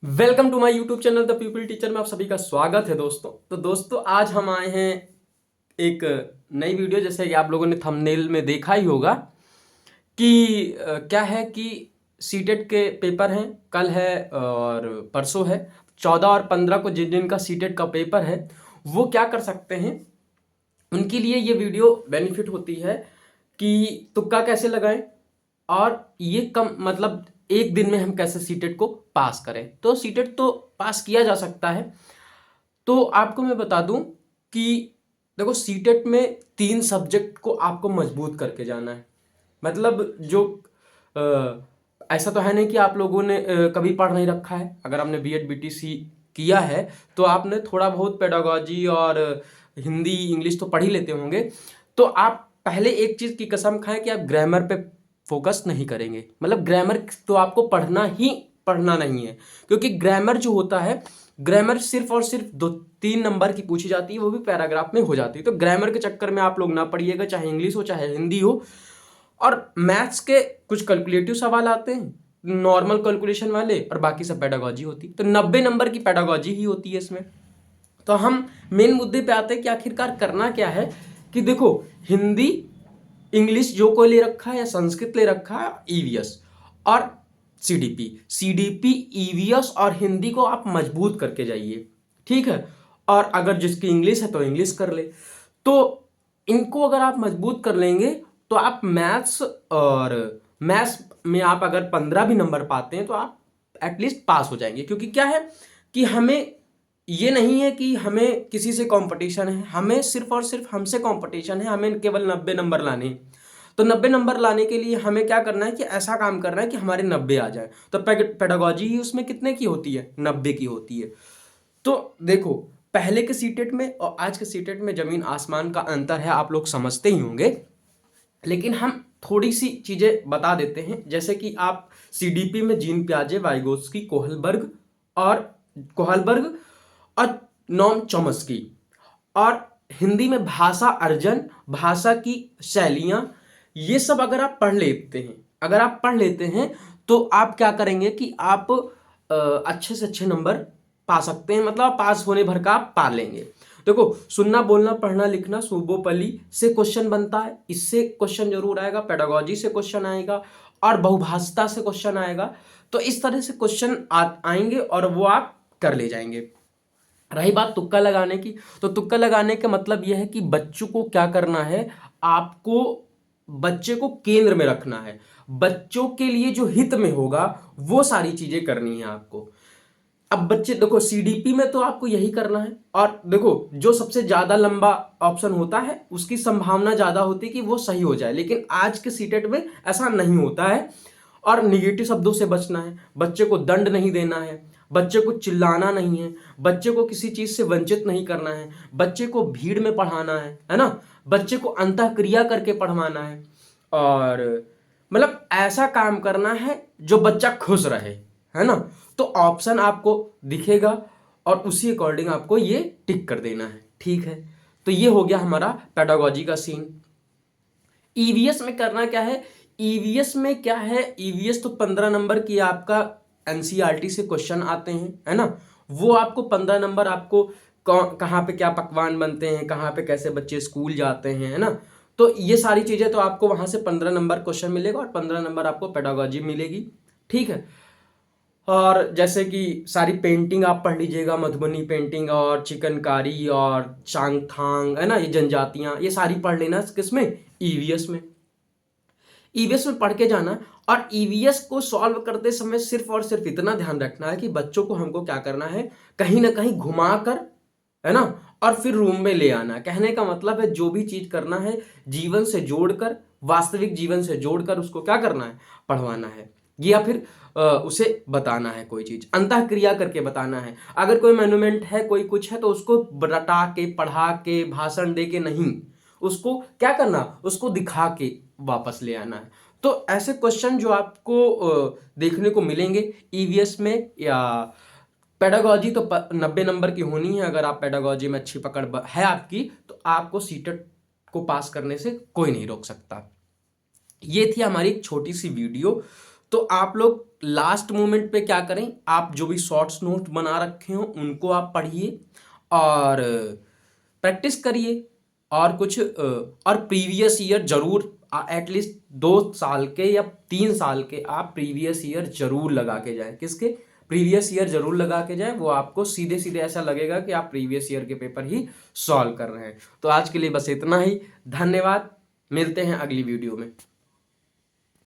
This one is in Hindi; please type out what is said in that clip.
Welcome to my YouTube channel the people teacher में आप सभी का स्वागत है दोस्तों। तो दोस्तों आज हम आए हैं एक नई वीडियो। जैसे कि आप लोगों ने थंबनेल में देखा ही होगा कि क्या है कि सीटेट के पेपर हैं, कल है और परसों है। 14 और 15 को जिन जिन का सीटेट का पेपर है वो क्या कर सकते हैं, उनके लिए ये वीडियो बेनिफिट होती है कि तुक्का कैसे लगाएं और ये कम मतलब एक दिन में हम कैसे सीटेट को पास करें। तो सीटेट तो पास किया जा सकता है। तो आपको मैं बता दूं कि देखो सीटेट में 3 सब्जेक्ट को आपको मजबूत करके जाना है। मतलब जो ऐसा तो है नहीं कि आप लोगों ने कभी पढ़ नहीं रखा है। अगर आपने बीएड बीटीसी किया है तो आपने थोड़ा बहुत पेडागोजी और हिंदी इंग्लिश तो पढ़ ही लेते होंगे। तो आप पहले एक चीज़ की कसम खाएं कि आप ग्रामर पे फोकस नहीं करेंगे। मतलब ग्रामर तो आपको पढ़ना ही पढ़ना नहीं है, क्योंकि ग्रामर जो होता है, ग्रामर सिर्फ और सिर्फ 2-3 नंबर की पूछी जाती है, वो भी पैराग्राफ में हो जाती है। तो ग्रामर के चक्कर में आप लोग ना पढ़िएगा, चाहे इंग्लिश हो चाहे हिंदी हो। और मैथ्स के कुछ कैलकुलेटिव सवाल आते हैं, नॉर्मल कैलकुलेशन वाले, और बाकी सब पेडागोजी होती है। तो 90 नंबर की पेडागोजी ही होती है इसमें। तो हम मेन मुद्दे पे आते हैं कि आखिरकार करना क्या है। कि देखो हिंदी इंग्लिश जो कोई ले रखा है या संस्कृत ले रखा है, ईवीएस और सीडीपी, ईवीएस और हिंदी को आप मजबूत करके जाइए, ठीक है। और अगर जिसकी इंग्लिश है तो इंग्लिश कर ले। तो इनको अगर आप मजबूत कर लेंगे तो आप मैथ्स में आप अगर 15 भी नंबर पाते हैं तो आप एटलीस्ट पास हो जाएंगे। क्योंकि क्या है कि हमें ये नहीं है कि हमें किसी से कंपटीशन है, हमें सिर्फ और सिर्फ हमसे कंपटीशन है। हमें केवल 90 नंबर लाने हैं। तो 90 नंबर लाने के लिए हमें क्या करना है कि ऐसा काम करना है कि हमारे 90 आ जाए। तो पेडागोजी ही उसमें कितने की होती है? 90 की होती है। तो देखो पहले के सीटेट में और आज के सीटेट में जमीन आसमान का अंतर है, आप लोग समझते ही होंगे। लेकिन हम थोड़ी सी चीजें बता देते हैं। जैसे कि आप सीडीपी में जीन पियाजे, वाइगोत्स्की, और कोहलबर्ग और नोम चॉम्स्की, और हिंदी में भाषा अर्जन, भाषा की शैलियां, ये सब अगर आप पढ़ लेते हैं, तो आप क्या करेंगे कि आप अच्छे से अच्छे नंबर पा सकते हैं। मतलब आप पास होने भर का आप पा लेंगे। देखो सुनना बोलना पढ़ना लिखना सूबोपली से क्वेश्चन बनता है, इससे क्वेश्चन जरूर आएगा। पेडागोजी से क्वेश्चन आएगा और बहुभाषिता से क्वेश्चन आएगा। तो इस तरह से क्वेश्चन आएंगे और वो आप कर ले जाएंगे। रही बात तुक्का लगाने की, तो तुक्का लगाने का मतलब यह है कि बच्चों को क्या करना है, आपको बच्चे को केंद्र में रखना है। बच्चों के लिए जो हित में होगा वो सारी चीजें करनी है आपको। अब बच्चे देखो सीडीपी में तो आपको यही करना है। और देखो जो सबसे ज्यादा लंबा ऑप्शन होता है उसकी संभावना ज्यादा होती है कि वो सही हो जाए, लेकिन आज के सीटेट में ऐसा नहीं होता है। और निगेटिव शब्दों से बचना है, बच्चे को दंड नहीं देना है, बच्चे को चिल्लाना नहीं है, बच्चे को किसी चीज से वंचित नहीं करना है, बच्चे को भीड़ में पढ़ाना है ना, बच्चे को अंतःक्रिया करके पढ़वाना है। और मतलब ऐसा काम करना है जो बच्चा खुश रहे, है ना। तो ऑप्शन आपको दिखेगा और उसी अकॉर्डिंग आपको ये टिक कर देना है, ठीक है। तो ये हो गया हमारा पेडागोजी का सीन। ईवीएस में करना क्या है? ईवीएस में क्या है, ईवीएस तो 15 नंबर की आपका एनसीईआरटी से क्वेश्चन आते हैं, है ना। वो आपको 15 नंबर आपको कहाँ पे क्या पकवान बनते हैं, कहाँ पे कैसे बच्चे स्कूल जाते हैं, है ना। तो ये सारी चीजें तो आपको वहां से 15 नंबर क्वेश्चन मिलेगा और 15 नंबर आपको पेडागोजी मिलेगी, ठीक है। और जैसे कि सारी पेंटिंग आप पढ़ लीजिएगा, मधुबनी पेंटिंग और चिकनकारी और चांगथांग, है ना, ये जनजातियां, ये सारी पढ़ लेना किसमें? ईवीएस में। ईवीएस में पढ़ के जाना। और ईवीएस को सॉल्व करते समय सिर्फ और सिर्फ इतना ध्यान रखना है कि बच्चों को हमको क्या करना है, कहीं ना कहीं घुमा कर, है ना, और फिर रूम में ले आना। कहने का मतलब है जो भी चीज करना है जीवन से जोड़कर, वास्तविक जीवन से जोड़कर उसको क्या करना है, पढ़वाना है। या फिर उसे बताना है, कोई चीज अंतः क्रिया करके बताना है। अगर कोई मोन्यूमेंट है, कोई कुछ है, तो उसको रटा के पढ़ा के भाषण दे के नहीं, उसको क्या करना, उसको दिखा के वापस ले आना है। तो ऐसे क्वेश्चन जो आपको देखने को मिलेंगे ईवीएस में या पेडागोजी, तो 90 नंबर की होनी है। अगर आप पेडागोजी में अच्छी पकड़ है आपकी तो आपको सीटेट को पास करने से कोई नहीं रोक सकता। ये थी हमारी एक छोटी सी वीडियो। तो आप लोग लास्ट मोमेंट पे क्या करें, आप जो भी शॉर्ट्स नोट बना रखे हो उनको आप पढ़िए और प्रैक्टिस करिए। और कुछ और प्रीवियस ईयर जरूर एटलीस्ट 2 साल के या 3 साल के आप प्रीवियस ईयर जरूर लगा के जाए। किसके? प्रीवियस ईयर जरूर लगा के जाए, वो आपको सीधे सीधे ऐसा लगेगा कि आप प्रीवियस ईयर के पेपर ही सॉल्व कर रहे हैं। तो आज के लिए बस इतना ही, धन्यवाद, मिलते हैं अगली वीडियो में।